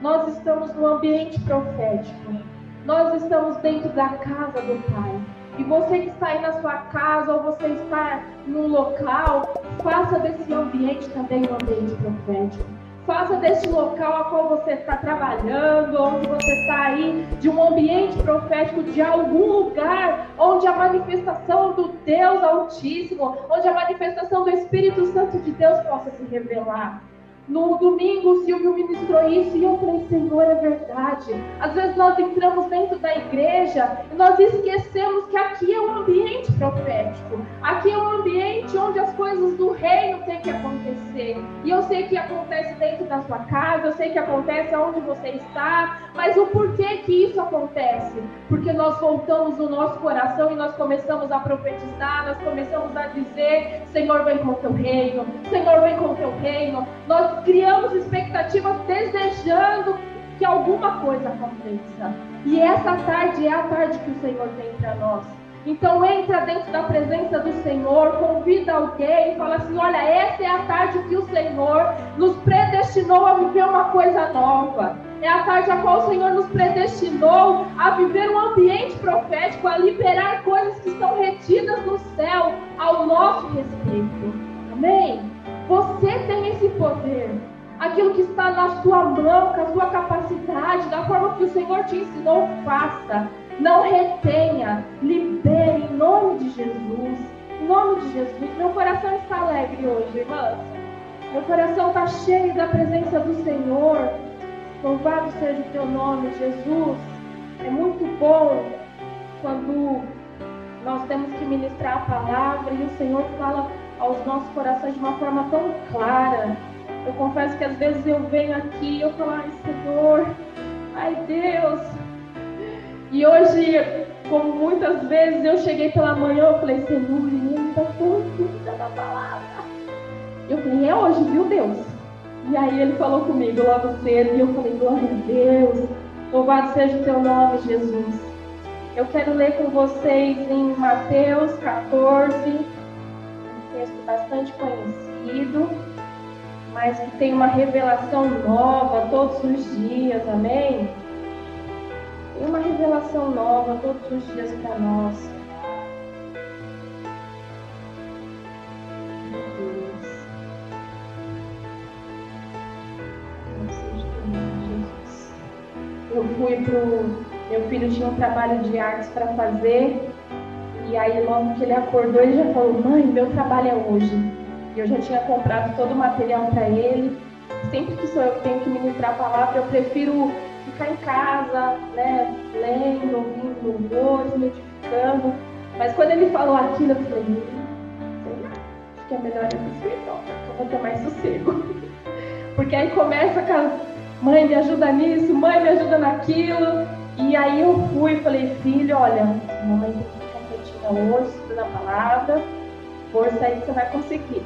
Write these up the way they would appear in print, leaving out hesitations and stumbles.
nós estamos no ambiente profético. Nós estamos dentro da casa do Pai. E você que está aí na sua casa, ou você está num local, faça desse ambiente também um ambiente profético. Faça desse local a qual você está trabalhando, onde você está aí, de um ambiente profético, de algum lugar onde a manifestação do Deus Altíssimo, onde a manifestação do Espírito Santo de Deus possa se revelar. No domingo, o Silvio ministrou isso e eu falei, Senhor, é verdade. Às vezes nós entramos dentro da igreja e nós esquecemos que aqui é um ambiente profético. Aqui é um ambiente onde as coisas do reino têm que acontecer. E eu sei que acontece dentro da sua casa, eu sei que acontece onde você está, mas o porquê que isso acontece? Porque nós voltamos o nosso coração e nós começamos a profetizar, nós começamos a dizer, Senhor, vem com o teu reino, Senhor, vem com o teu reino. Nós criamos expectativas desejando que alguma coisa aconteça. E essa tarde é a tarde que o Senhor tem para nós. Então entra dentro da presença do Senhor, convida alguém, fala assim, olha, essa é a tarde que o Senhor nos predestinou a viver uma coisa nova. É a tarde a qual o Senhor nos predestinou a viver um ambiente profético, a liberar coisas que estão retidas no céu ao nosso respeito. Amém? Você tem esse poder. Aquilo que está na sua mão, com a sua capacidade, da forma que o Senhor te ensinou, faça. Não retenha, libere em nome de Jesus. Em nome de Jesus. Meu coração está alegre hoje, irmãs. Meu coração está cheio da presença do Senhor. Louvado seja o teu nome, Jesus. É muito bom quando nós temos que ministrar a palavra e o Senhor fala aos nossos corações de uma forma tão clara. Eu confesso que às vezes eu venho aqui e eu falo, ai Senhor, ai Deus. E hoje, como muitas vezes eu cheguei pela manhã, eu falei, Senhor, eu ainda estou escutando a palavra. Eu falei, é hoje, viu Deus? E aí ele falou comigo logo cedo e eu falei, glória a Deus, louvado seja o teu nome, Jesus. Eu quero ler com vocês em Mateus 14, um texto bastante conhecido, mas que tem uma revelação nova todos os dias, amém? Tem uma revelação nova todos os dias para nós. Eu fui meu filho tinha um trabalho de artes para fazer, e aí logo que ele acordou, ele já falou, mãe, meu trabalho é hoje. E eu já tinha comprado todo o material para ele. Sempre que sou eu que tenho que ministrar a palavra, eu prefiro ficar em casa, né, lendo, ouvindo louvores, me edificando. Mas quando ele falou aquilo, eu falei, acho que é melhor eu ir então, eu vou ter mais sossego. Porque aí começa com as, mãe, me ajuda nisso, mãe, me ajuda naquilo. E aí eu fui e falei, filho, olha, mamãe tem que ficar quietinha hoje, estudando a palavra, força aí que você vai conseguir.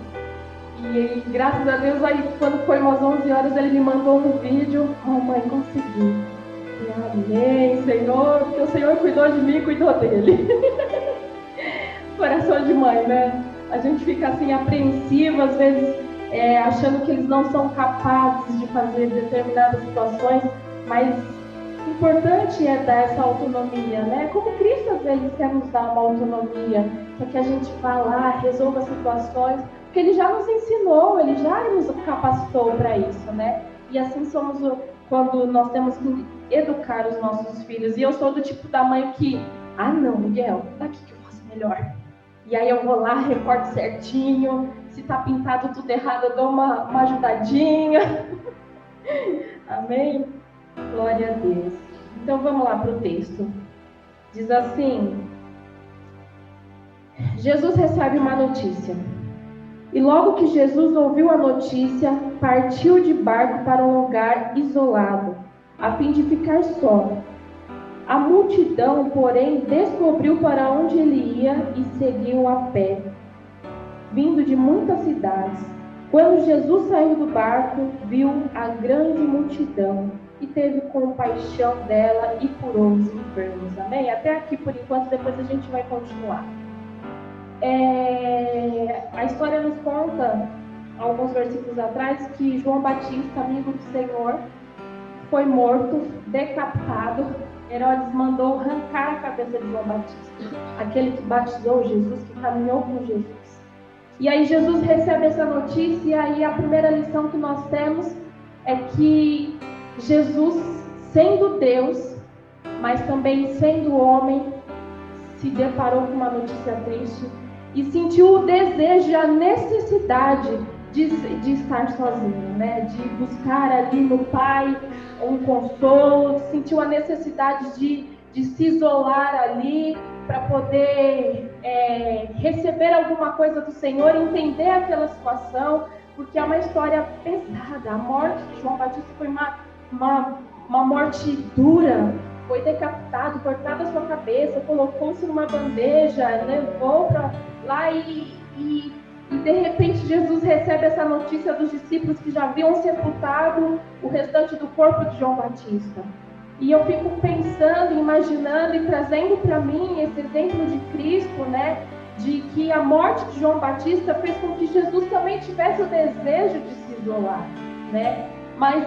E graças a Deus, aí quando foi umas 11 horas, ele me mandou um vídeo, mãe, consegui. E amém, Senhor, porque o Senhor cuidou de mim e cuidou dele. Coração de mãe, né? A gente fica assim apreensiva, às vezes, achando que eles não são capazes de fazer determinadas situações, mas o importante é dar essa autonomia, né? Como Cristo às vezes quer nos dar uma autonomia, para que a gente vá lá, resolva situações, porque Ele já nos ensinou, Ele já nos capacitou para isso, né? E assim somos quando nós temos que educar os nossos filhos. E eu sou do tipo da mãe que, não, Miguel, daqui que eu faço melhor. E aí eu vou lá, recorto certinho, se tá pintado tudo errado, eu dou uma ajudadinha. Amém? Glória a Deus. Então vamos lá para o texto. Diz assim: Jesus recebe uma notícia. E logo que Jesus ouviu a notícia, partiu de barco para um lugar isolado, a fim de ficar só. A multidão, porém, descobriu para onde ele ia e seguiu a pé, vindo de muitas cidades. Quando Jesus saiu do barco, viu a grande multidão e teve compaixão dela e curou os enfermos. Amém? Até aqui por enquanto, depois a gente vai continuar. A história nos conta, alguns versículos atrás, que João Batista, amigo do Senhor, foi morto, decapitado. Herodes mandou arrancar a cabeça de João Batista, aquele que batizou Jesus, que caminhou com Jesus. E aí Jesus recebe essa notícia, e aí a primeira lição que nós temos é que Jesus, sendo Deus, mas também sendo homem, se deparou com uma notícia triste e sentiu o desejo e a necessidade de estar sozinho, né? De buscar ali no Pai um consolo, sentiu a necessidade de se isolar ali para poder receber alguma coisa do Senhor, entender aquela situação, porque é uma história pesada. A morte de João Batista foi uma morte dura. Foi decapitado, cortado a sua cabeça, colocou-se numa bandeja, levou para lá e de repente Jesus recebe essa notícia dos discípulos que já haviam sepultado o restante do corpo de João Batista. E eu fico pensando, imaginando e trazendo para mim esse exemplo de Cristo, né? De que a morte de João Batista fez com que Jesus também tivesse o desejo de se isolar, né? Mas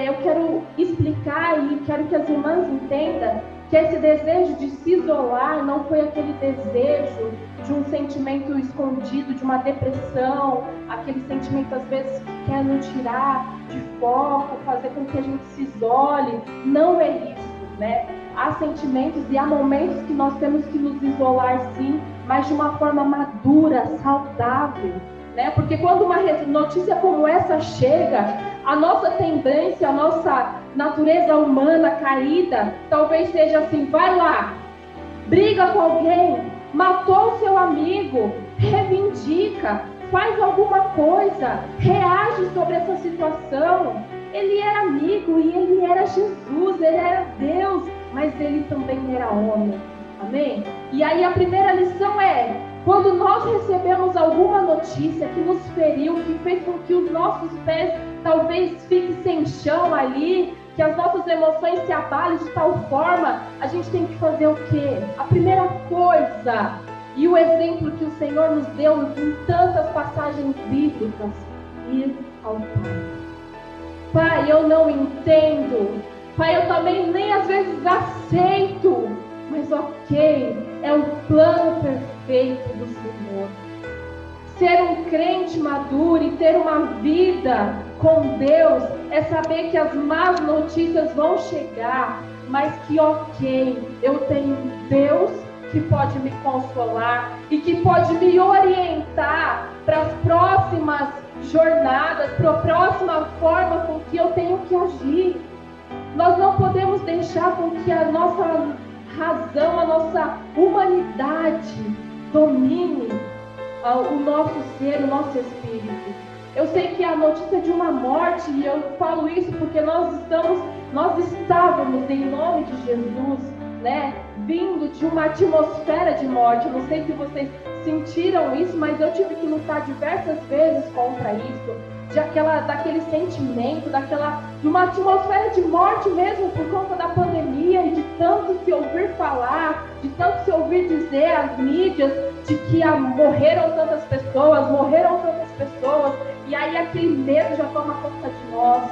eu quero explicar e quero que as irmãs entendam que esse desejo de se isolar não foi aquele desejo de um sentimento escondido, de uma depressão, aquele sentimento às vezes que quer nos tirar de foco, fazer com que a gente se isole. Não é isso, né? Há sentimentos e há momentos que nós temos que nos isolar sim, mas de uma forma madura, saudável, né? Porque quando uma notícia como essa chega, a nossa tendência, a nossa natureza humana caída, talvez seja assim: vai lá, briga com alguém, matou o seu amigo, reivindica, faz alguma coisa, reage sobre essa situação. Ele era amigo e ele era Jesus, ele era Deus, mas ele também era homem. Amém? E aí a primeira lição é: quando nós recebemos alguma notícia que nos feriu, que fez com que os nossos pés talvez fiquem sem chão ali, que as nossas emoções se abalem de tal forma, a gente tem que fazer o quê? A primeira coisa, e o exemplo que o Senhor nos deu em tantas passagens bíblicas: ir ao Pai. Pai, eu não entendo. Pai, eu também nem às vezes aceito. Mas ok, é o plano perfeito do Senhor. Ser um crente maduro e ter uma vida com Deus é saber que as más notícias vão chegar, mas que ok, eu tenho Deus que pode me consolar e que pode me orientar para as próximas jornadas, para a próxima forma com que eu tenho que agir. Nós não podemos deixar com que a nossa razão, a nossa humanidade domine o nosso ser, o nosso espírito. Eu sei que a notícia de uma morte, e eu falo isso porque nós estávamos em nome de Jesus, né, vindo de uma atmosfera de morte. Eu não sei se vocês sentiram isso, mas eu tive que lutar diversas vezes contra isso. Daquele sentimento, de uma atmosfera de morte mesmo, por conta da pandemia e de tanto se ouvir falar, de tanto se ouvir dizer às mídias de que morreram tantas pessoas, e aí aquele medo já toma conta de nós.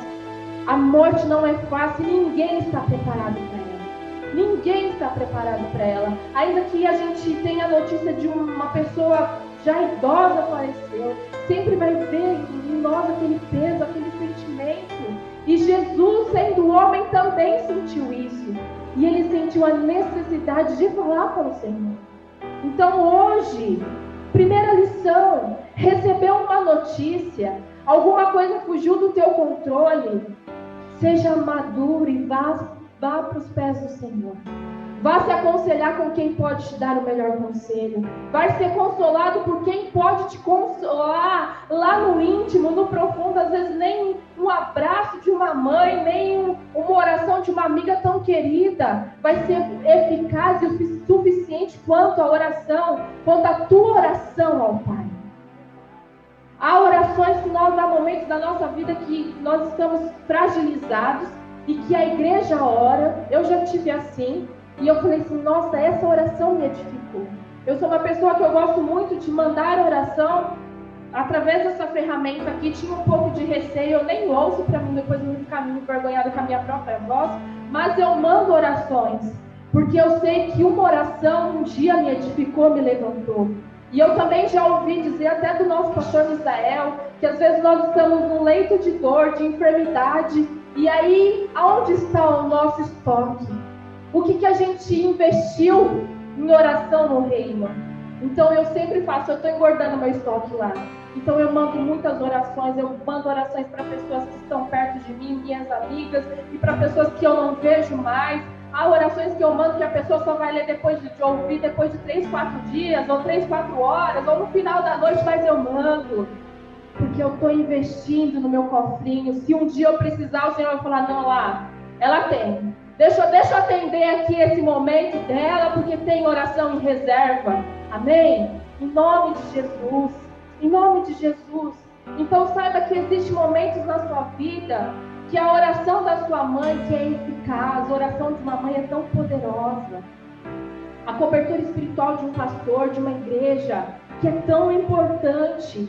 A morte não é fácil, ninguém está preparado para ela. Ninguém está preparado para ela. Ainda que a gente tenha a notícia de uma pessoa já idosa faleceu, sempre vai ver em nós aquele peso, aquele sentimento. E Jesus, sendo homem, também sentiu isso. E ele sentiu a necessidade de falar para o Senhor. Então hoje, primeira lição: recebeu uma notícia, alguma coisa fugiu do teu controle, seja maduro e vá para os pés do Senhor. Vá se aconselhar com quem pode te dar o melhor conselho. Vai ser consolado por quem pode te consolar lá no íntimo, no profundo. Às vezes nem um abraço de uma mãe, nem uma oração de uma amiga tão querida vai ser eficaz e o suficiente quanto a tua oração ao Pai. Há orações que há momentos da nossa vida que nós estamos fragilizados e que a igreja ora. Eu já tive assim. E eu falei assim: nossa, essa oração me edificou. Eu sou uma pessoa que eu gosto muito de mandar oração através dessa ferramenta aqui, tinha um pouco de receio. Eu nem ouço para mim depois não ficar me envergonhada com a minha própria voz, mas eu mando orações, porque eu sei que uma oração um dia me edificou, me levantou. E eu também já ouvi dizer até do nosso pastor Misael, que às vezes nós estamos num leito de dor, de enfermidade, e aí, aonde está o nosso estoque? O que a gente investiu em oração no reino? Então eu sempre faço, eu estou engordando meu estoque lá. Então eu mando muitas orações, eu mando orações para pessoas que estão perto de mim, minhas amigas, e para pessoas que eu não vejo mais. Há orações que eu mando que a pessoa só vai ler depois de ouvir, depois de 3, 4 dias, ou 3, 4 horas, ou no final da noite, mas eu mando. Porque eu estou investindo no meu cofrinho. Se um dia eu precisar, o Senhor vai falar, não, lá, ela tem. Deixa eu atender aqui esse momento dela, porque tem oração em reserva. Amém? Em nome de Jesus. Em nome de Jesus. Então saiba que existem momentos na sua vida que a oração da sua mãe que é eficaz, a oração de uma mãe é tão poderosa. A cobertura espiritual de um pastor, de uma igreja, que é tão importante.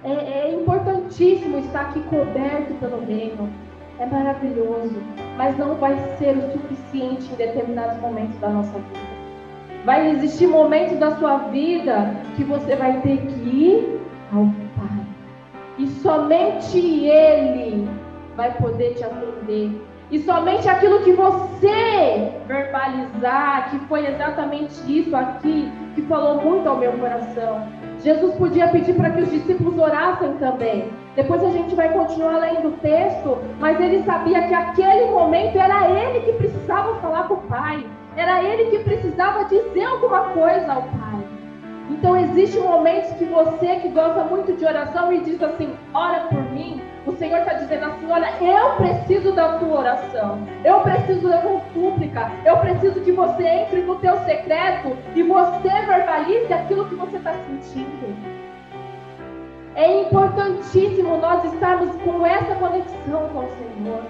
É importantíssimo estar aqui coberto pelo reino. É maravilhoso, mas não vai ser o suficiente em determinados momentos da nossa vida. Vai existir momentos da sua vida que você vai ter que ir ao Pai. E somente Ele vai poder te atender. E somente aquilo que você verbalizar, que foi exatamente isso aqui, que falou muito ao meu coração. Jesus podia pedir para que os discípulos orassem também. Depois a gente vai continuar lendo o texto, mas ele sabia que aquele momento era ele que precisava falar com o Pai. Era ele que precisava dizer alguma coisa ao Pai. Então existem momentos que você que gosta muito de oração e diz assim, ora por mim. O Senhor está dizendo assim, olha, eu preciso da tua oração. Eu preciso da tua súplica. Eu preciso que você entre no teu secreto e você verbalize aquilo que você está sentindo. É importantíssimo nós estarmos com essa conexão com o Senhor.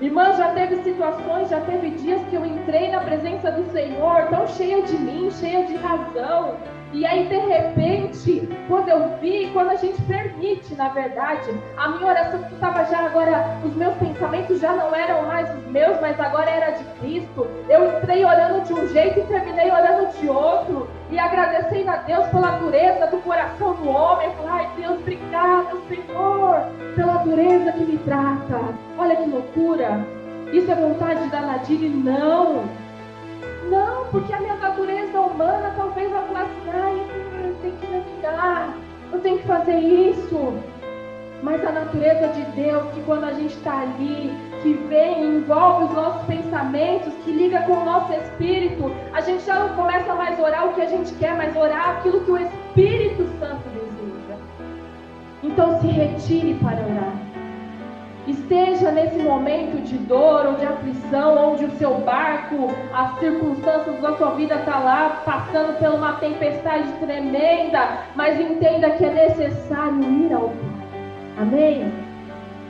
Irmã, já teve situações, já teve dias que eu entrei na presença do Senhor tão cheia de mim, cheia de razão. E aí, de repente, quando eu vi, quando a gente permite, na verdade, a minha oração que estava já agora, os meus pensamentos já não eram mais os meus, mas agora era de Cristo. Eu entrei orando de um jeito e terminei orando de outro. E agradecendo a Deus pela dureza do coração do homem. Eu falei, ai Deus, obrigado, Senhor, pela dureza que me trata. Olha que loucura. Isso é vontade da Nadir? Não, porque a minha natureza humana talvez ela falasse, eu tenho que navegar, eu tenho que fazer isso. Mas a natureza de Deus, que quando a gente está ali, que vem e envolve os nossos pensamentos, que liga com o nosso espírito, a gente já não começa mais a orar o que a gente quer, mas orar aquilo que o Espírito Santo deseja. Então se retire para orar. Esteja nesse momento de dor ou de aflição, onde o seu barco, as circunstâncias da sua vida está lá, passando por uma tempestade tremenda, mas entenda que é necessário ir ao Pai. Amém?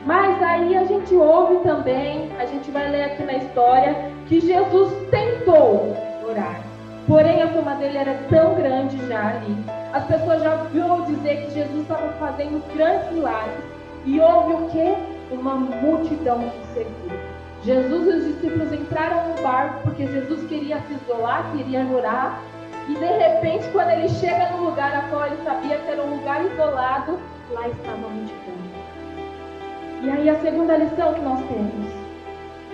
Mas aí a gente ouve também, a gente vai ler aqui na história, que Jesus tentou orar. Porém a fama dele era tão grande já ali. As pessoas já ouviram dizer que Jesus estava fazendo grandes milagres. E houve o quê? Uma multidão que serviu. Jesus e os discípulos entraram no barco porque Jesus queria se isolar, queria orar. E de repente, quando ele chega no lugar a qual ele sabia que era um lugar isolado, lá estava a multidão. E aí a segunda lição que nós temos.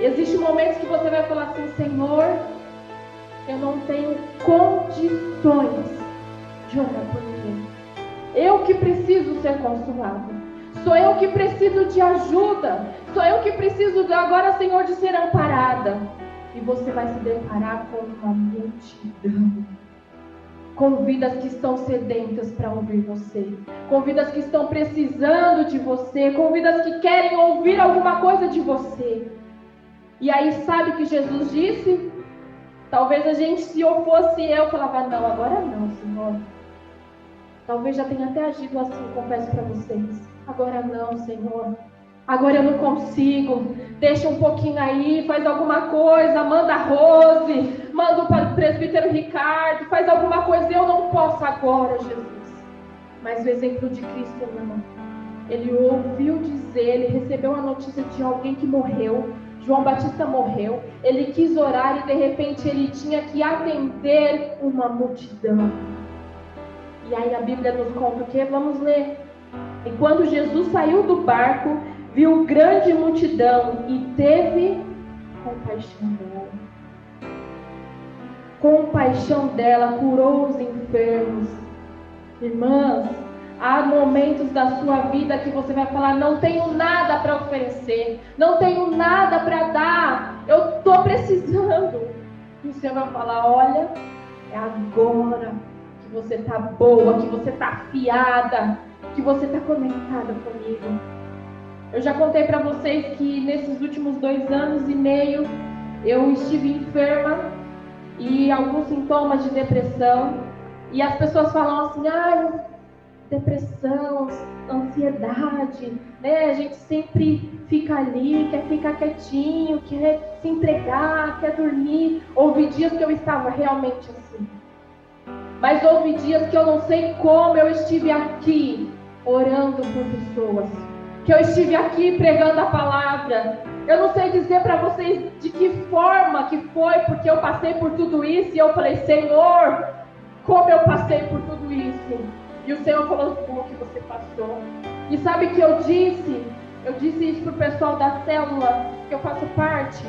Existem momentos que você vai falar assim, Senhor, eu não tenho condições de orar por ninguém. Eu que preciso ser consolado. Sou eu que preciso de ajuda. Sou eu que preciso agora, Senhor, de ser amparada. E você vai se deparar com uma multidão. Com vidas que estão sedentas para ouvir você. Com vidas que estão precisando de você. Com vidas que querem ouvir alguma coisa de você. E aí sabe o que Jesus disse? Talvez a gente, se eu fosse eu, falava, não, agora não, Senhor. Talvez já tenha até agido assim, confesso para vocês. Agora não, Senhor. Agora eu não consigo. Deixa um pouquinho aí, faz alguma coisa, manda a Rose, manda o presbítero Ricardo, faz alguma coisa. Eu não posso agora, Jesus. Mas o exemplo de Cristo não. Ele ouviu dizer, ele recebeu a notícia de alguém que morreu. João Batista morreu. Ele quis orar e de repente ele tinha que atender uma multidão. E aí a Bíblia nos conta o quê? Vamos ler. E quando Jesus saiu do barco, viu grande multidão e teve compaixão dela. Compaixão dela, curou os enfermos. Irmãs, há momentos da sua vida que você vai falar: não tenho nada para oferecer, não tenho nada para dar, eu estou precisando. E o Senhor vai falar: olha, é agora que você está boa, que você está afiada, que você está conectada comigo. Eu já contei para vocês que nesses últimos 2 anos e meio eu estive enferma e alguns sintomas de depressão. E as pessoas falam assim: depressão, ansiedade, né? A gente sempre fica ali, quer ficar quietinho, quer se entregar, quer dormir. Houve dias que eu estava realmente assim. Mas houve dias que eu não sei como eu estive aqui orando por pessoas, que eu estive aqui pregando a palavra. Eu não sei dizer para vocês de que forma que foi, porque eu passei por tudo isso e eu falei: Senhor, como eu passei por tudo isso. E o Senhor falou: como que você passou? E sabe o que eu disse? Eu disse isso para o pessoal da célula que eu faço parte.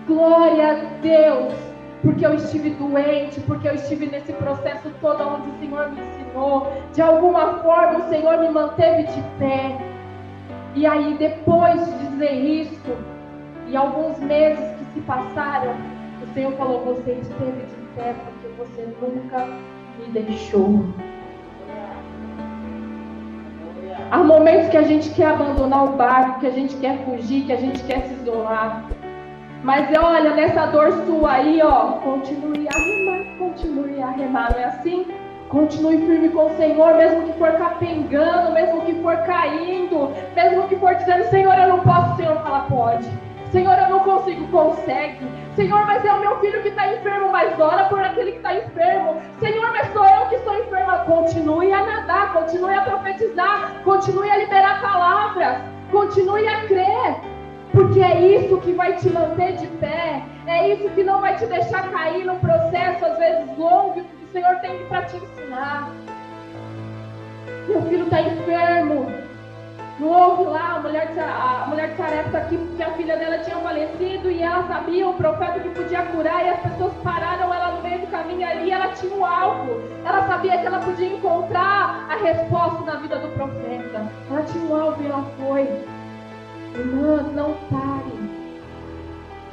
Glória a Deus, porque eu estive doente, porque eu estive nesse processo todo onde o Senhor me ensinou. De alguma forma o Senhor me manteve de pé. E aí depois de dizer isso, e alguns meses que se passaram, o Senhor falou: você esteve de pé porque você nunca me deixou. Há momentos que a gente quer abandonar o barco, que a gente quer fugir, que a gente quer se isolar. Mas olha, nessa dor sua aí, continue a remar, não é assim? Continue firme com o Senhor, mesmo que for capengando, mesmo que for caindo, mesmo que for dizendo: Senhor, eu não posso. O Senhor fala: pode. Senhor, eu não consigo, consegue. Senhor, mas é o meu filho que está enfermo, mas ora por aquele que está enfermo. Senhor, mas sou eu que estou enferma. Continue a nadar, continue a profetizar, continue a liberar palavras, continue a crer, porque é isso que vai te manter de pé, é isso que não vai te deixar cair no processo, às vezes longo, que o Senhor tem para te ensinar. Meu filho está enfermo. Não houve lá a mulher de Sarepta aqui, porque a filha dela tinha falecido e ela sabia o profeta que podia curar, e as pessoas pararam ela no meio do caminho ali, ela tinha um alvo, ela sabia que ela podia encontrar a resposta na vida do profeta, ela tinha um alvo e ela foi. Irmã, não pare,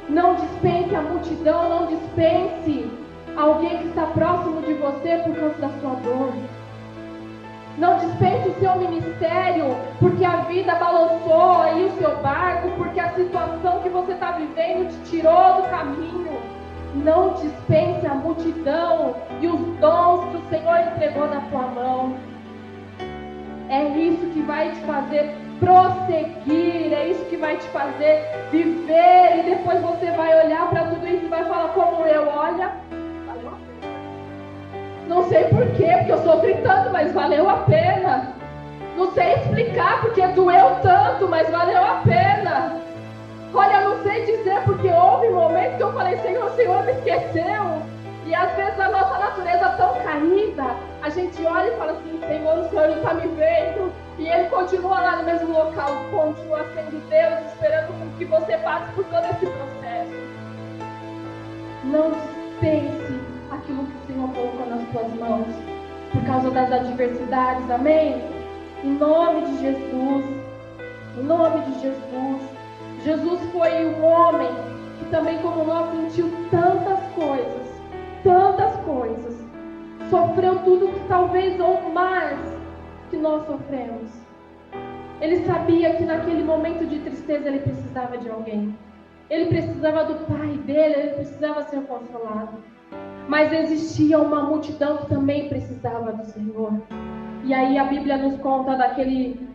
não dispense a multidão, não dispense alguém que está próximo de você por causa da sua dor. Não dispense o seu ministério porque a vida balançou aí o seu barco, porque a situação que você está vivendo te tirou do caminho. Não dispense a multidão e os dons que o Senhor entregou na tua mão. É isso que vai te fazer prosseguir, é isso que vai te fazer viver, e depois você vai olhar para tudo isso e vai falar: como eu, olha, valeu a pena. Não sei porquê, porque eu sofri tanto, mas valeu a pena. Não sei explicar porque doeu tanto, mas valeu a pena. Olha, eu não sei dizer porque houve momentos que eu falei: Senhor, o Senhor me esqueceu. E às vezes a nossa natureza tão caída, a gente olha e fala assim: Senhor, o Senhor não está me vendo. E Ele continua lá no mesmo local, continua sendo Deus, esperando que você passe por todo esse processo. Não dispense aquilo que o Senhor colocou nas tuas mãos, por causa das adversidades, amém? Em nome de Jesus, em nome de Jesus. Jesus foi um homem que também, como nós, sentiu tantas coisas, sofreu tudo que talvez ou mais que nós sofremos. Ele sabia que naquele momento de tristeza ele precisava de alguém, ele precisava do pai dele, ele precisava ser consolado, mas existia uma multidão que também precisava do Senhor. E aí a Bíblia nos conta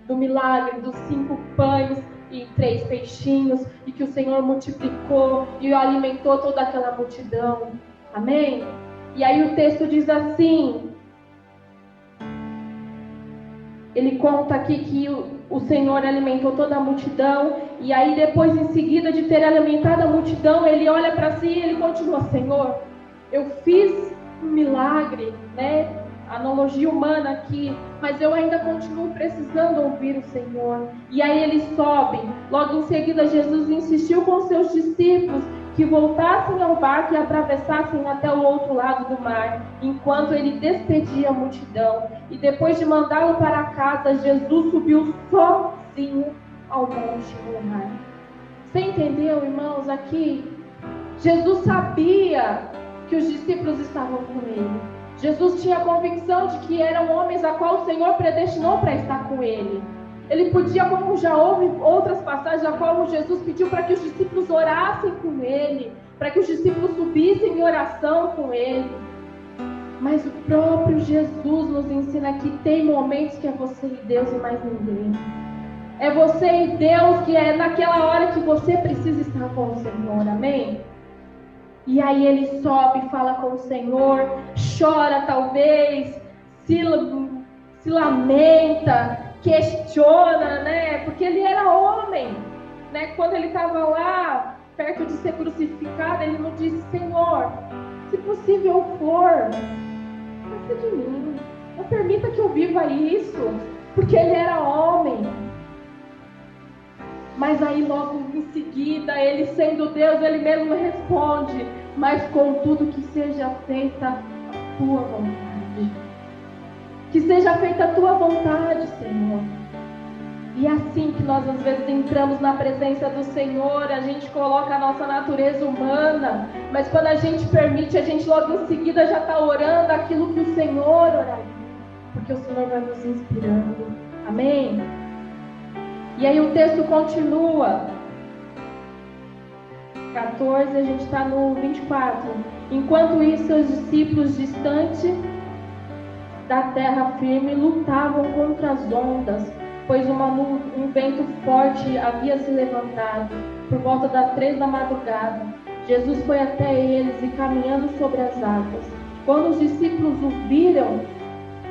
do milagre dos 5 pães e 3 peixinhos, e que o Senhor multiplicou e alimentou toda aquela multidão, amém? E aí o texto diz assim: Ele conta aqui que o Senhor alimentou toda a multidão, e aí depois, em seguida de ter alimentado a multidão, ele olha para si e ele continua: Senhor, eu fiz um milagre, né? Analogia humana aqui, mas eu ainda continuo precisando ouvir o Senhor. E aí ele sobe. Logo em seguida, Jesus insistiu com seus discípulos que voltassem ao barco e atravessassem até o outro lado do mar, enquanto ele despedia a multidão. E depois de mandá-lo para casa, Jesus subiu sozinho ao monte Moriá. Você entendeu, irmãos? Aqui, Jesus sabia que os discípulos estavam com ele. Jesus tinha a convicção de que eram homens a qual o Senhor predestinou para estar com ele. Ele podia, como já houve outras passagens, a qual Jesus pediu para que os discípulos orassem com ele, para que os discípulos subissem em oração com ele. Mas o próprio Jesus nos ensina que tem momentos que é você e Deus e mais ninguém. É você e Deus, que é naquela hora que você precisa estar com o Senhor, amém? E aí ele sobe, fala com o Senhor, chora talvez, se lamenta, questiona, né? Porque ele era homem, né? Quando ele estava lá, perto de ser crucificado, ele não disse: Senhor, se possível for, passa de mim, não permita que eu viva isso, porque ele era homem. Mas aí logo em seguida, ele sendo Deus, ele mesmo responde: mas contudo que seja feita a tua vontade. Que seja feita a tua vontade, Senhor. E é assim que nós às vezes entramos na presença do Senhor, a gente coloca a nossa natureza humana, mas quando a gente permite, a gente logo em seguida já está orando aquilo que o Senhor oraria, porque o Senhor vai nos inspirando. Amém? E aí o texto continua. 14, a gente está no 24. Enquanto isso, seus discípulos distante da terra firme lutavam contra as ondas, pois um vento forte havia se levantado. Por volta das 3 da madrugada, Jesus foi até eles e caminhando sobre as águas. Quando os discípulos o viram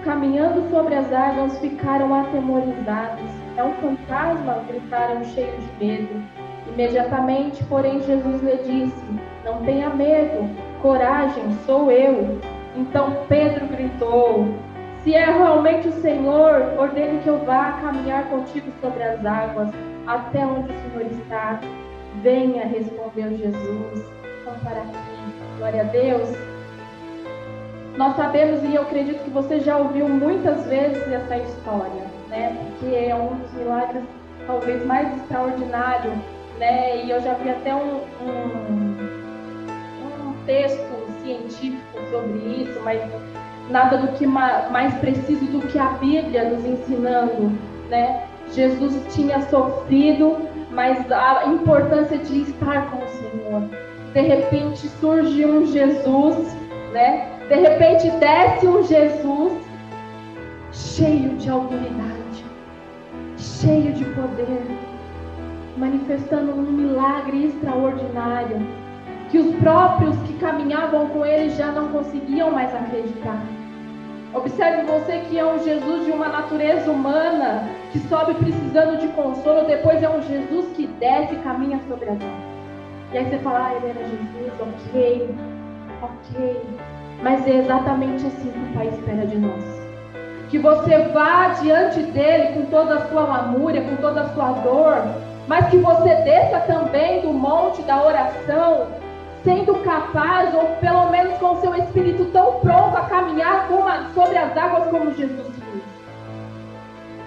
caminhando sobre as águas, ficaram atemorizados. É um fantasma, gritaram cheios de medo. Imediatamente, porém, Jesus lhe disse: não tenha medo, coragem, sou eu. Então Pedro gritou: se é realmente o Senhor, ordene que eu vá caminhar contigo sobre as águas, até onde o Senhor está. Venha, respondeu Jesus. Vamos parar aqui. Glória a Deus. Nós sabemos, e eu acredito que você já ouviu muitas vezes essa história, né? Porque é um dos milagres talvez mais extraordinários, né? E eu já vi até um texto científico sobre isso, mas nada do que mais preciso do que a Bíblia nos ensinando, né? Jesus tinha sofrido, mas a importância de estar com o Senhor. De repente surge um Jesus, né? De repente desce um Jesus cheio de autoridade, cheio de poder, manifestando um milagre extraordinário, que os próprios que caminhavam com ele já não conseguiam mais acreditar. Observe você que é um Jesus de uma natureza humana, que sobe precisando de consolo, depois é um Jesus que desce e caminha sobre as águas. E aí você fala: ele era Jesus, ok. Mas é exatamente assim que o Pai espera de nós. Que você vá diante dele com toda a sua lamúria, com toda a sua dor, mas que você desça também do monte da oração, sendo capaz, ou pelo menos com o seu espírito tão pronto a caminhar sobre as águas como Jesus fez.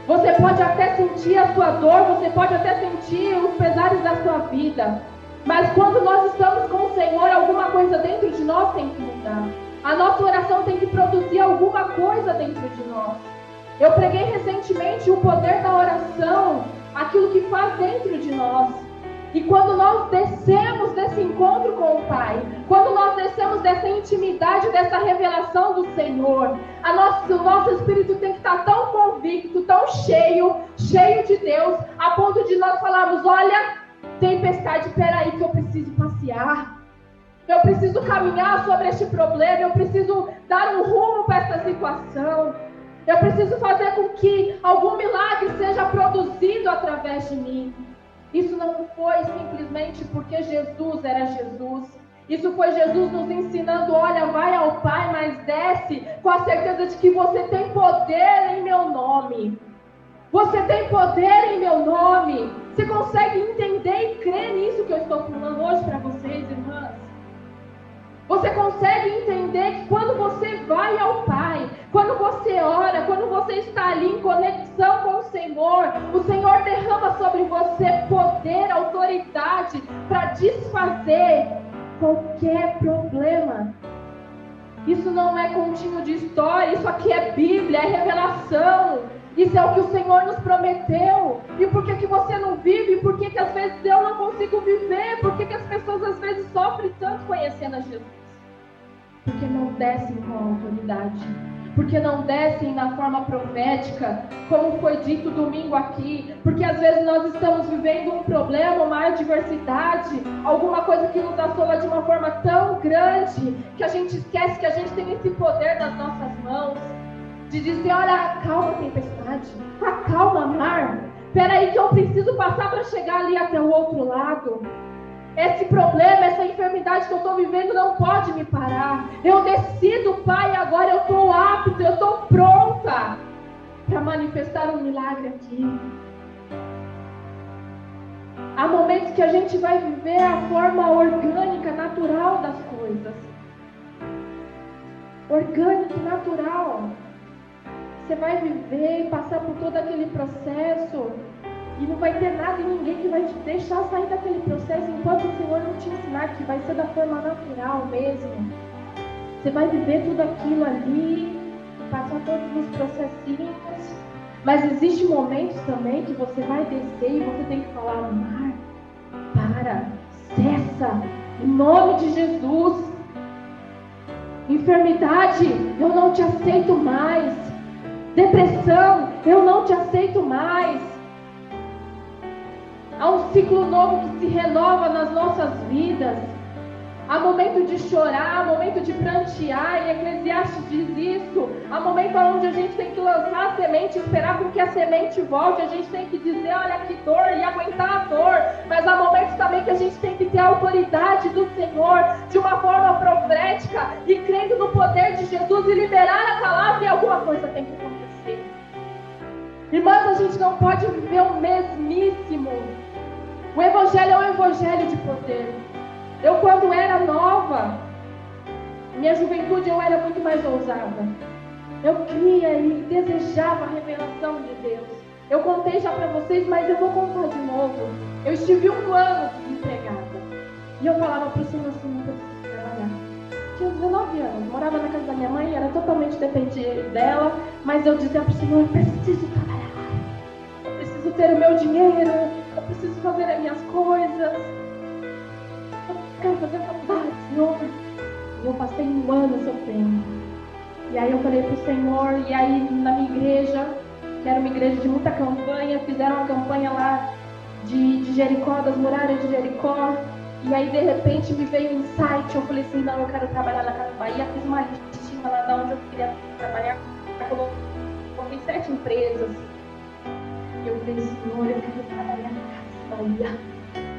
Você pode até sentir a sua dor, você pode até sentir os pesares da sua vida, mas quando nós estamos com o Senhor, alguma coisa dentro de nós tem que mudar. A nossa oração tem que produzir alguma coisa dentro de nós. Eu preguei recentemente o poder da oração, aquilo que faz dentro de nós. E quando nós descemos desse encontro com o Pai, quando nós descemos dessa intimidade, dessa revelação do Senhor, o nosso espírito tem que estar tão convicto, tão cheio de Deus, a ponto de nós falarmos: olha, tempestade, peraí que eu preciso passear. Eu preciso caminhar sobre este problema, eu preciso dar um rumo para essa situação. Eu preciso fazer com que algum milagre seja produzido através de mim. Isso não foi simplesmente porque Jesus era Jesus. Isso foi Jesus nos ensinando, olha, vai ao Pai, mas desce com a certeza de que você tem poder em meu nome. Você tem poder em meu nome. Você consegue entender e crer nisso que eu estou falando hoje para vocês, irmãs? Você consegue entender que quando você vai ao Pai, quando você ora, quando você está ali em conexão com o Senhor derrama sobre você poder, autoridade para desfazer qualquer problema. Isso não é continho de história, isso aqui é Bíblia, é revelação. Isso é o que o Senhor nos prometeu. E por que você não vive? Por que às vezes eu não consigo viver? Por que as pessoas às vezes sofrem tanto conhecendo a Jesus? Porque não descem com a autoridade. Porque não descem na forma profética, como foi dito domingo aqui. Porque às vezes nós estamos vivendo um problema, uma adversidade, alguma coisa que nos assola de uma forma tão grande, que a gente esquece que a gente tem esse poder nas nossas mãos. De dizer, olha, acalma a tempestade, acalma mar. Espera aí que eu preciso passar para chegar ali até o outro lado. Esse problema, essa enfermidade que eu estou vivendo não pode me parar. Eu decido, Pai, agora eu estou apta, eu estou pronta para manifestar um milagre aqui. Há momentos que a gente vai viver a forma orgânica, natural das coisas. Orgânica e natural. Você vai viver e passar por todo aquele processo e não vai ter nada e ninguém que vai te deixar sair daquele processo enquanto o Senhor não te ensinar que vai ser da forma natural mesmo. Você vai viver tudo aquilo ali, passar todos os processinhos, mas existem momentos também que você vai descer e você tem que falar, mar, para, cessa, em nome de Jesus. Enfermidade, eu não te aceito mais. Depressão, eu não te aceito mais. Há um ciclo novo que se renova nas nossas vidas. Há momento de chorar, há momento de prantear, e Eclesiastes diz isso. Há momento onde a gente tem que lançar a semente, esperar com que a semente volte. A gente tem que dizer, olha que dor, e aguentar a dor. Mas há momentos também que a gente tem que ter a autoridade do Senhor, de uma forma profética, e crendo no poder de Jesus, e liberar a palavra, e alguma coisa tem que acontecer. Irmãs, a gente não pode viver o mesmíssimo. O Evangelho é um Evangelho de poder. Eu, quando era nova, minha juventude, eu era muito mais ousada. Eu queria e desejava a revelação de Deus. Eu contei já para vocês, mas eu vou contar de novo. Eu estive 1 ano desempregada. E eu falava para o Senhor assim, eu preciso trabalhar. Tinha 19 anos, morava na casa da minha mãe, era totalmente dependente dela. Mas eu dizia para o Senhor, eu preciso trabalhar. Eu preciso ter o meu dinheiro. Eu preciso fazer as minhas coisas. Eu quero fazer faculdade, Senhor. E eu passei 1 ano sofrendo. E aí eu falei pro Senhor, e aí na minha igreja, que era uma igreja de muita campanha, fizeram uma campanha lá de Jericó, das muralhas de Jericó. E aí de repente me veio um insight, eu falei assim, não, eu quero trabalhar na Casa Bahia. Fiz uma listinha lá de onde eu queria trabalhar. Coloquei 7 empresas. E eu falei, Senhor, eu quero trabalhar na Casa Bahia.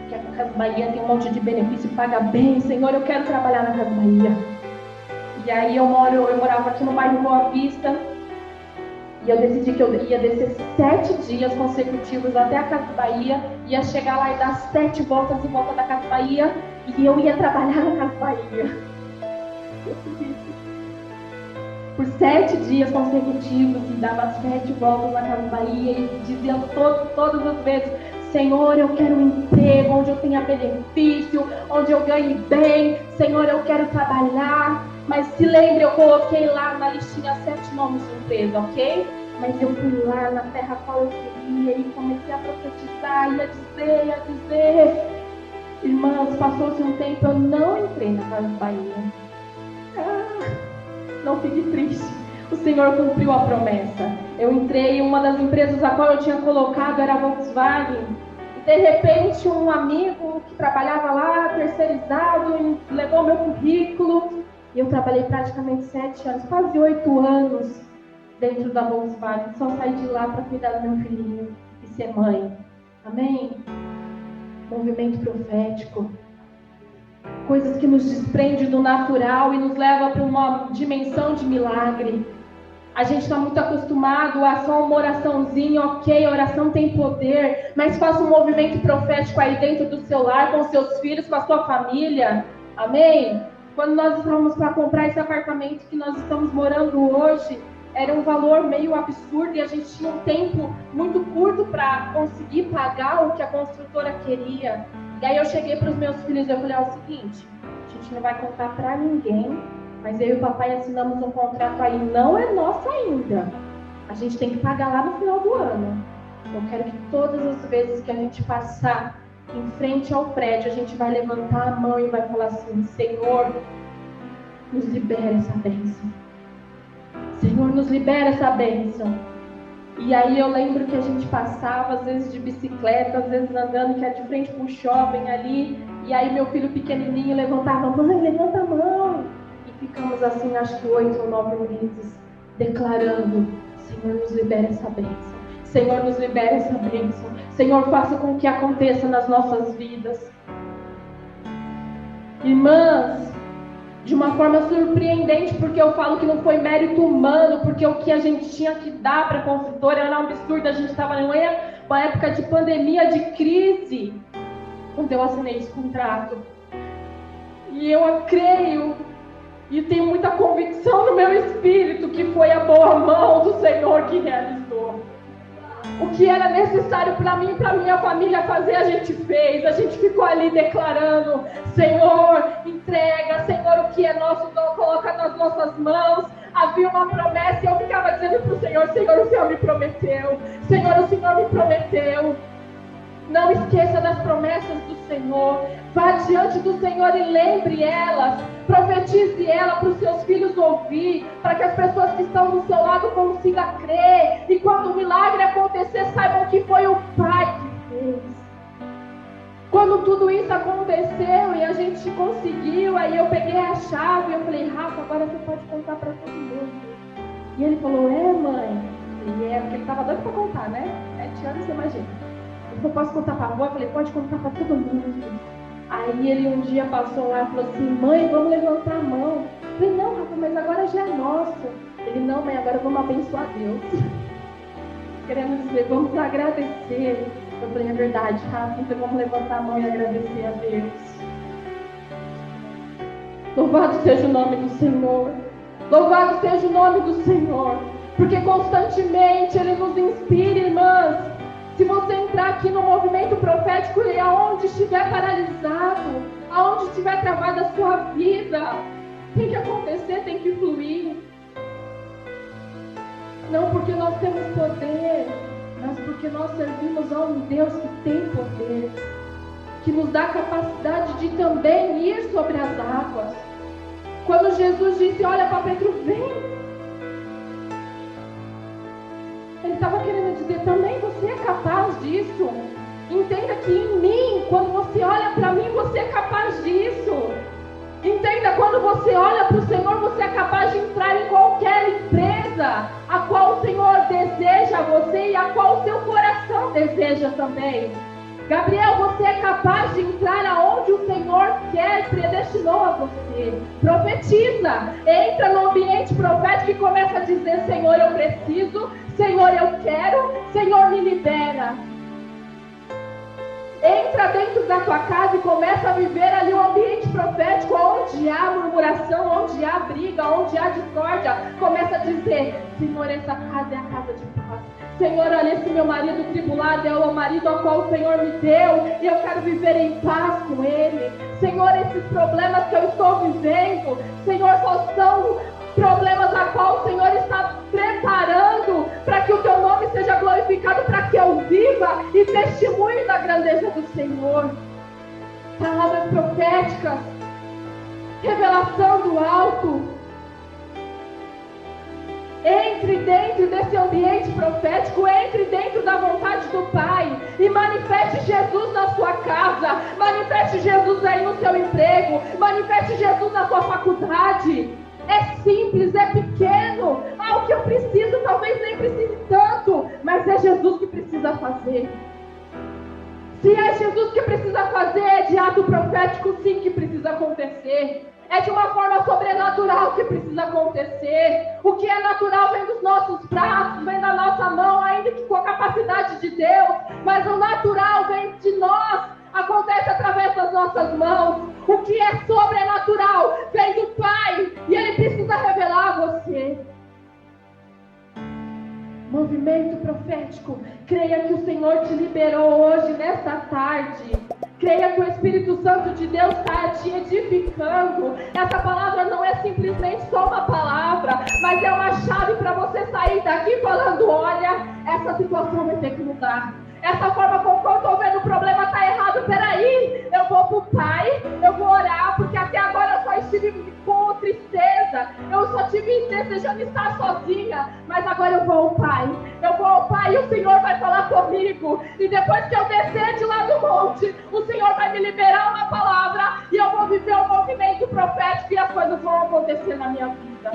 Que a Casa Bahia tem um monte de benefício, paga bem. Senhor, eu quero trabalhar na Casa Bahia. E aí eu morava aqui no bairro Boa Vista. E eu decidi que eu ia descer 7 dias consecutivos até a Casa Bahia. Ia chegar lá e dar 7 voltas em volta da Casa Bahia. E eu ia trabalhar na Casa Bahia. Eu fiz isso. Por 7 dias consecutivos. E dava 7 voltas na Casa Bahia. E dizia todas as vezes, Senhor, eu quero um emprego onde eu tenha benefício, onde eu ganhe bem. Senhor, eu quero trabalhar. Mas se lembre, eu coloquei lá na listinha 7 nomes de empresa, ok? Mas eu fui lá na terra qual eu queria e comecei a profetizar, ia dizer. Irmãos, passou-se um tempo, eu não entrei na Casa Bahia. Não fique triste. O Senhor cumpriu a promessa. Eu entrei, uma das empresas a qual eu tinha colocado era a Volkswagen. E de repente um amigo que trabalhava lá, terceirizado, levou meu currículo. E eu trabalhei praticamente 7 anos, quase 8 anos. dentro da Volkswagen, só sair de lá para cuidar do meu filhinho e ser mãe. Amém? Movimento profético. Coisas que nos desprendem do natural e nos levam para uma dimensão de milagre. A gente está muito acostumado a só uma oraçãozinha, ok, a oração tem poder, mas faça um movimento profético aí dentro do seu lar, com seus filhos, com a sua família. Amém? Quando nós estávamos para comprar esse apartamento que nós estamos morando hoje, era um valor meio absurdo e a gente tinha um tempo muito curto para conseguir pagar o que a construtora queria. E aí eu cheguei para os meus filhos e eu falei, é o seguinte, a gente não vai contar para ninguém, mas eu e o papai assinamos um contrato aí, não é nosso ainda. A gente tem que pagar lá no final do ano. Eu quero que todas as vezes que a gente passar em frente ao prédio, a gente vai levantar a mão e vai falar assim, Senhor, nos libera essa bênção. Senhor, nos libera essa bênção. E aí eu lembro que a gente passava, às vezes de bicicleta, às vezes andando, que era de frente para um shopping ali. E aí meu filho pequenininho levantava, mãe, levanta a mão. E ficamos assim, acho que 8 ou 9 meses, declarando, Senhor, nos libera essa bênção. Senhor, nos libera essa bênção. Senhor, faça com que aconteça nas nossas vidas. Irmãs, de uma forma surpreendente, porque eu falo que não foi mérito humano, porque o que a gente tinha que dar para a construtora era um absurdo. A gente estava numa época de pandemia, de crise, quando eu assinei esse contrato. E eu creio, e tenho muita convicção no meu espírito, que foi a boa mão do Senhor que realizou. O que era necessário para mim e para minha família fazer, a gente fez. A gente ficou ali declarando, Senhor, entrega, Senhor, o que é nosso, coloca nas nossas mãos. Havia uma promessa e eu ficava dizendo para o Senhor, Senhor, o Senhor me prometeu. Senhor, o Senhor me prometeu. Não esqueça das promessas do Senhor. Vá diante do Senhor e lembre elas. Profetize ela para os seus filhos ouvir, para que as pessoas que estão do seu lado consigam crer. E quando o milagre acontecer, saibam que foi o Pai que fez. Quando tudo isso aconteceu e a gente conseguiu, aí eu peguei a chave e eu falei, Rafa, agora você pode contar para todo mundo. E ele falou, mãe? E porque ele estava doido para contar, né? 7 anos, você imagina. Eu posso contar para a avó? Eu falei, pode contar para todo mundo. Aí ele um dia passou lá e falou assim, mãe, vamos levantar a mão. Eu falei, não, Rafa, mas agora já é nosso. Ele, não, mãe, agora vamos abençoar Deus. Querendo dizer, vamos agradecer. Eu falei, é verdade, Rafa, então vamos levantar a mão e agradecer a Deus. Louvado seja o nome do Senhor. Louvado seja o nome do Senhor. Porque constantemente Ele nos inspira, irmãs. Se você entrar aqui no movimento profético e aonde estiver paralisado, aonde estiver travada a sua vida, tem que acontecer, tem que fluir. Não porque nós temos poder, mas porque nós servimos a um Deus que tem poder, que nos dá a capacidade de também ir sobre as águas. Quando Jesus disse, olha para Pedro, vem. Ele estava querendo dizer também, você é capaz disso. Entenda que em mim, quando você olha para mim, você é capaz disso. Entenda, quando você olha para o Senhor, você é capaz de entrar em qualquer empresa a qual o Senhor deseja você e a qual o seu coração deseja também. Gabriel, você é capaz de entrar aonde o Senhor quer e predestinou a você. Profetiza, entra no ambiente profético e começa a dizer, Senhor, eu preciso, Senhor, eu quero, Senhor, me libera. Entra dentro da tua casa e começa a viver ali um ambiente profético, onde há murmuração, onde há briga, onde há discórdia. Começa a dizer, Senhor, essa casa é a casa de paz. Senhor, olha, esse meu marido tribulado é o marido ao qual o Senhor me deu e eu quero viver em paz com ele. Senhor, esses problemas que eu estou vivendo, Senhor, só são problemas a qual o Senhor está preparando para que o teu nome seja glorificado, para que eu viva e testemunhe da grandeza do Senhor. Palavras proféticas, revelação do alto. Entre dentro desse ambiente profético, entre dentro da vontade do Pai e manifeste Jesus na sua casa, manifeste Jesus aí no seu emprego, manifeste Jesus na sua faculdade. É simples, é pequeno. O que eu preciso talvez fazer. Se é Jesus que precisa fazer, é de ato profético sim que precisa acontecer. É de uma forma sobrenatural que precisa acontecer. O que é natural vem dos nossos braços, vem da nossa mão, ainda que com a capacidade de Deus. Mas o natural vem de nós, acontece através das nossas mãos. O que é sobrenatural vem do Pai e Ele precisa revelar a você. Movimento profético. Creia que o Senhor te liberou hoje, nesta tarde. Creia que o Espírito Santo de Deus está te edificando. Essa palavra não é simplesmente só uma palavra, mas é uma chave para você sair daqui falando: olha, essa situação vai ter que mudar. Essa forma como eu estou vendo o problema está errado. Peraí, eu vou para o Pai, eu vou orar, porque até agora eu só estive com tristeza. Eu só estive desejando estar sozinha. Mas agora eu vou ao Pai. Eu vou ao Pai e o Senhor vai falar comigo. E depois que eu descer de lá do monte, o Senhor vai me liberar uma palavra e eu vou viver um movimento profético e as coisas vão acontecer na minha vida.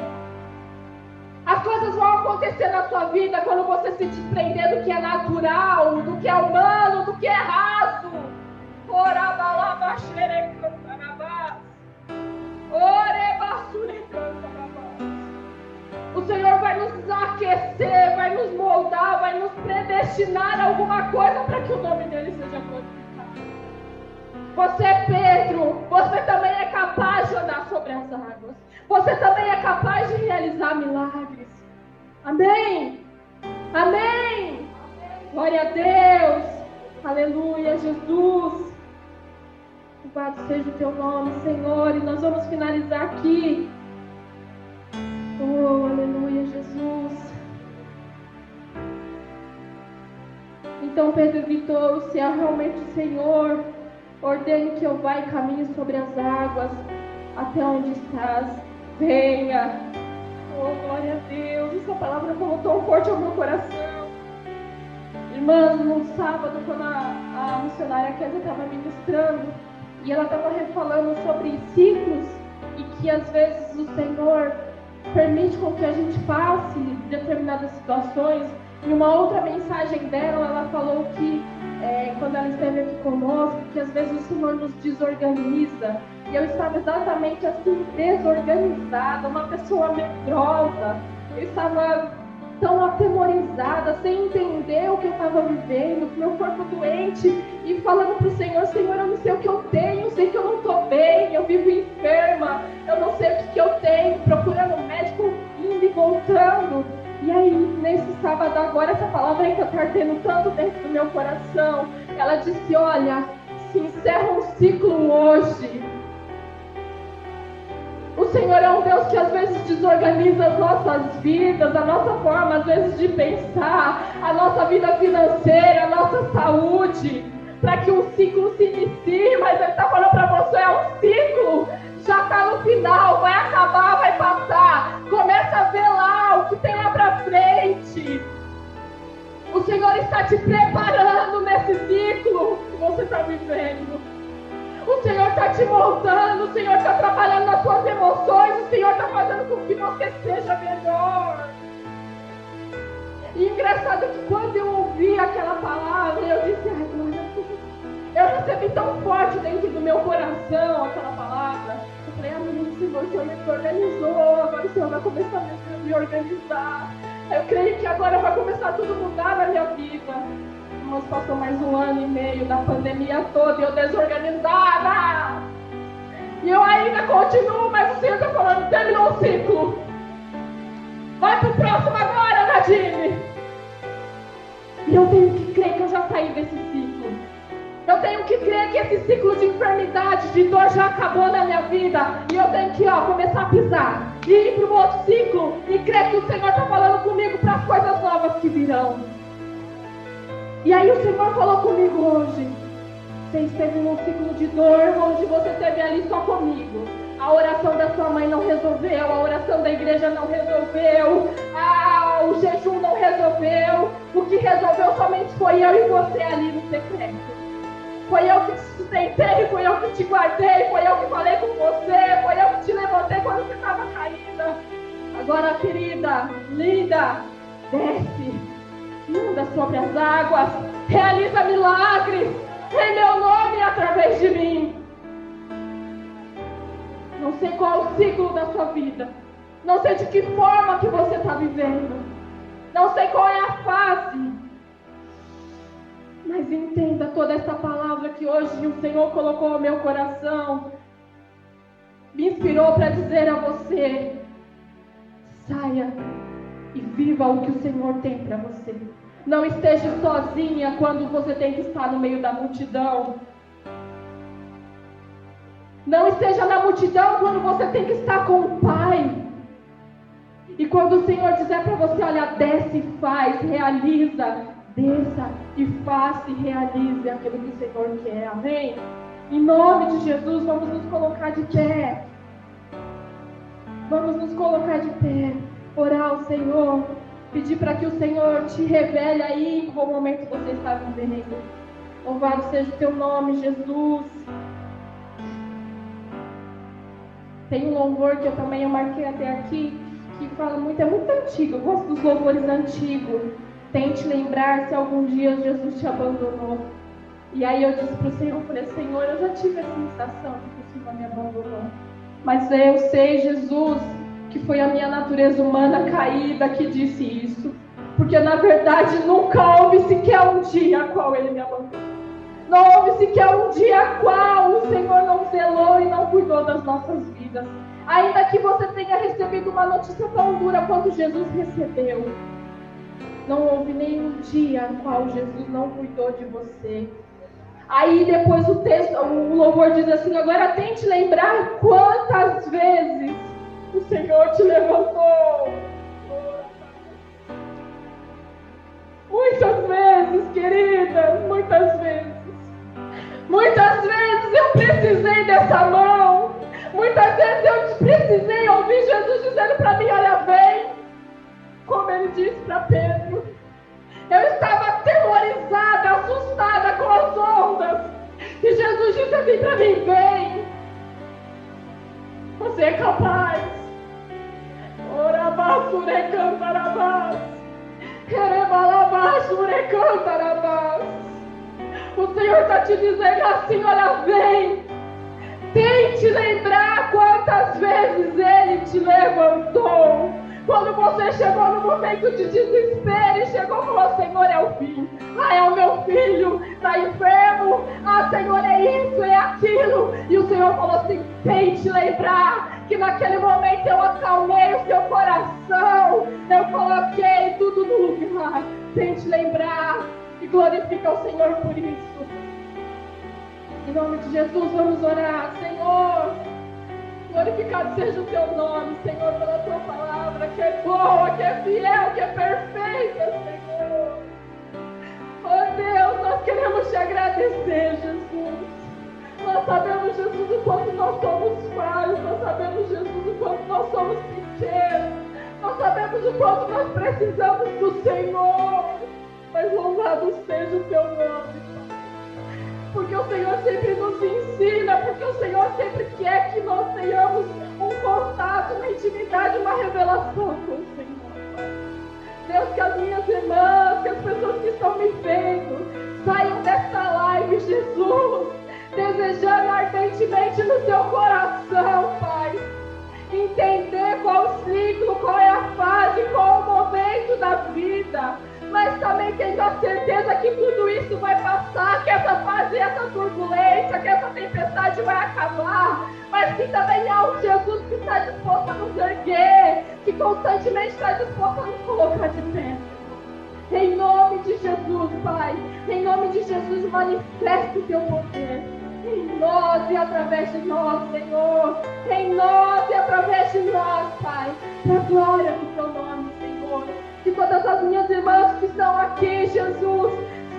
As coisas vão acontecer na sua vida quando você se desprender do que é natural, do que é humano, do que é raso. O Senhor vai nos aquecer, vai nos moldar, vai nos predestinar a alguma coisa para que o nome dele seja glorificado. Você, Pedro, você também é capaz de andar sobre as águas. Você também é capaz de realizar milagres. Amém? Amém? Glória a Deus. Aleluia, Jesus. Louvado seja o teu nome, Senhor. E nós vamos finalizar aqui. Oh, aleluia, Jesus. Então Pedro gritou: se é realmente o Senhor, ordene que eu vá e caminhe sobre as águas até onde estás. Venha. Oh, glória a Deus. Essa palavra falou tão forte ao meu coração. Irmãs, no sábado, quando a missionária Kézia estava ministrando, e ela estava falando sobre ciclos, e que às vezes o Senhor permite com que a gente passe determinadas situações. Em uma outra mensagem dela, ela falou que quando ela esteve aqui conosco, que às vezes o Senhor nos desorganiza. E eu estava exatamente assim, desorganizada, uma pessoa medrosa. Eu estava tão atemorizada, sem entender o que eu estava vivendo, com meu corpo doente, e falando para o Senhor: Senhor, eu não sei o que eu tenho, eu sei que eu não estou bem, eu vivo enferma, eu não sei o que eu tenho, procurando um médico, indo e voltando. E aí, nesse sábado agora, essa palavra ainda está ardendo tanto dentro do meu coração. Ela disse: olha, se encerra um ciclo hoje. O Senhor é um Deus que às vezes desorganiza as nossas vidas, a nossa forma às vezes de pensar, a nossa vida financeira, a nossa saúde, para que um ciclo se inicie. Mas Ele está falando para você: é um ciclo, já está no final, vai acabar, vai passar. Começa a ver lá o que tem lá para frente. O Senhor está te preparando nesse ciclo que você está vivendo. O Senhor está te moldando, o Senhor está trabalhando nas suas emoções, o Senhor está fazendo com que você seja melhor. E engraçado que quando eu ouvi aquela palavra, eu disse: ai, glória a Deus. Eu recebi tão forte dentro do meu coração aquela palavra. Eu falei: amém, Senhor, o Senhor me organizou, agora o Senhor vai começar a me organizar. Eu creio que agora vai começar tudo a mudar na minha vida. Mas passou mais 1 ano e meio da pandemia toda e eu desorganizada. E eu ainda continuo, mas o Senhor está falando: terminou o ciclo. Vai pro próximo agora, Nadine. E eu tenho que crer que eu já saí desse ciclo. Eu tenho que crer que esse ciclo de enfermidade, de dor já acabou na minha vida. E eu tenho que começar a pisar e ir para um outro ciclo. E crer que o Senhor está falando comigo para as coisas novas que virão. E aí o Senhor falou comigo hoje: você esteve num ciclo de dor, onde você esteve ali só comigo. A oração da sua mãe não resolveu, a oração da igreja não resolveu, o jejum não resolveu. O que resolveu somente foi eu e você ali no secreto. Foi eu que te sustentei, foi eu que te guardei, foi eu que falei com você, foi eu que te levantei quando você estava caída. Agora, querida, linda, desce. anda sobre as águas, realiza milagres em meu nome e através de mim. Não sei qual é o ciclo da sua vida, não sei de que forma que você está vivendo, não sei qual é a fase, mas entenda toda essa palavra que hoje o Senhor colocou no meu coração, me inspirou para dizer a você: saia e viva o que o Senhor tem para você. Não esteja sozinha quando você tem que estar no meio da multidão. Não esteja na multidão quando você tem que estar com o Pai. E quando o Senhor dizer para você: olha, desce e faz, realiza, desça e faça e realize aquilo que o Senhor quer. Amém? Em nome de Jesus, vamos nos colocar de pé. Vamos nos colocar de pé, orar ao Senhor, pedir para que o Senhor te revele aí em qual momento você está vivendo. Louvado seja o teu nome, Jesus. Tem um louvor que eu também marquei até aqui, que fala muito, é muito antigo, eu gosto dos louvores antigos. Tente lembrar se algum dia Jesus te abandonou. E aí eu disse para o Senhor, eu falei: Senhor, eu já tive a sensação de que o Senhor me abandonou. Mas eu sei, Jesus, que foi a minha natureza humana caída que disse isso. Porque na verdade nunca houve sequer um dia a qual Ele me abandonou. Não houve sequer um dia a qual o Senhor não zelou e não cuidou das nossas vidas. Ainda que você tenha recebido uma notícia tão dura quanto Jesus recebeu, não houve nenhum dia a qual Jesus não cuidou de você. Aí depois o louvor diz assim: agora tente lembrar quantas vezes o Senhor te levantou. Muitas vezes, querida, muitas vezes. Muitas vezes eu precisei dessa mão. Muitas vezes eu precisei ouvir Jesus dizendo para mim: olha, vem. Como Ele disse para Pedro. Eu estava aterrorizada, assustada com as ondas. E Jesus disse assim para mim: vem. Você é capaz. Orabasure cantarabás. Erebalabasure cantarabás. O Senhor está te dizendo assim: olha, vem. Tente lembrar quantas vezes Ele te levantou. Quando você chegou no momento de desespero e chegou e falou: Senhor, é o fim. Ah, é o meu filho, está enfermo. Ah, Senhor, é isso, é aquilo. E o Senhor falou assim: tente lembrar que naquele momento eu acalmei o seu coração. Eu coloquei tudo no lugar. Tente lembrar e glorifica o Senhor por isso. Em nome de Jesus, vamos orar. Senhor, glorificado seja o teu nome, Senhor, pela tua palavra, que é boa, que é fiel, que é perfeita, Senhor. Oh Deus, nós queremos te agradecer, Jesus. Nós sabemos, Jesus, o quanto nós somos falhos. Nós sabemos, Jesus, o quanto nós somos pequenos. Nós sabemos o quanto nós precisamos do Senhor. Mas louvado seja o teu nome, porque o Senhor sempre nos ensina, porque o Senhor sempre quer que nós tenhamos um contato, uma intimidade, uma revelação com o Senhor. Deus, que as minhas irmãs, que as pessoas que estão me vendo, saiam desta live, Jesus, desejando ardentemente no seu coração, Pai, entender qual o ciclo, qual é a fase, qual o momento da vida, mas também tendo a certeza que tudo isso vai passar, que essa fase, essa turbulência, que essa tempestade vai acabar, mas que também há um Jesus que está disposto a nos erguer, que constantemente está disposto a nos colocar de pé. Em nome de Jesus, Pai, em nome de Jesus, manifesta o teu poder em nós e através de nós, Senhor, em nós e através de nós, Pai, para a glória do teu nome, Senhor. Que todas as minhas irmãs que estão aqui, Jesus,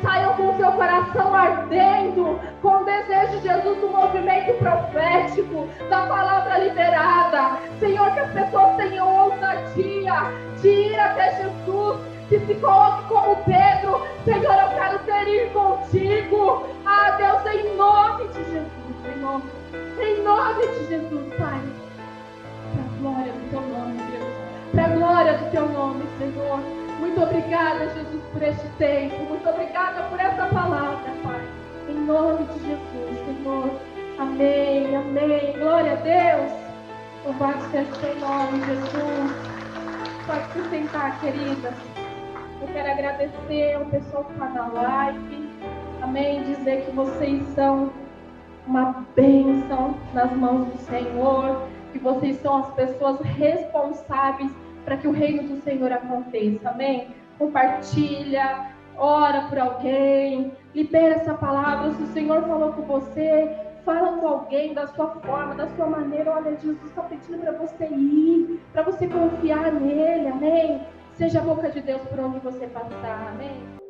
saiam com o seu coração ardendo, com o desejo, Jesus, do movimento profético, da palavra liberada. Senhor, que as pessoas tenham ousadia de ir até Jesus, que se coloque como Pedro. Senhor, eu quero ir contigo. Ah, Deus, em nome de Jesus, Senhor. Em nome de Jesus, Pai. Para a glória do teu nome, Deus. Para a glória do teu nome, Senhor. Muito obrigada, Jesus, por neste tempo. Muito obrigada por essa palavra, Pai. Em nome de Jesus, Senhor. Amém, amém. Glória a Deus. Louvado seja o teu nome, Jesus. Pode se sentar, queridas. Eu quero agradecer ao pessoal que está na live. Amém. Dizer que vocês são uma bênção nas mãos do Senhor. Que vocês são as pessoas responsáveis para que o reino do Senhor aconteça. Amém. Compartilha, ora por alguém, libera essa palavra. Se o Senhor falou com você, fala com alguém da sua forma, da sua maneira. Olha, Jesus está pedindo para você ir, para você confiar nele, amém? Seja a boca de Deus por onde você passar, amém?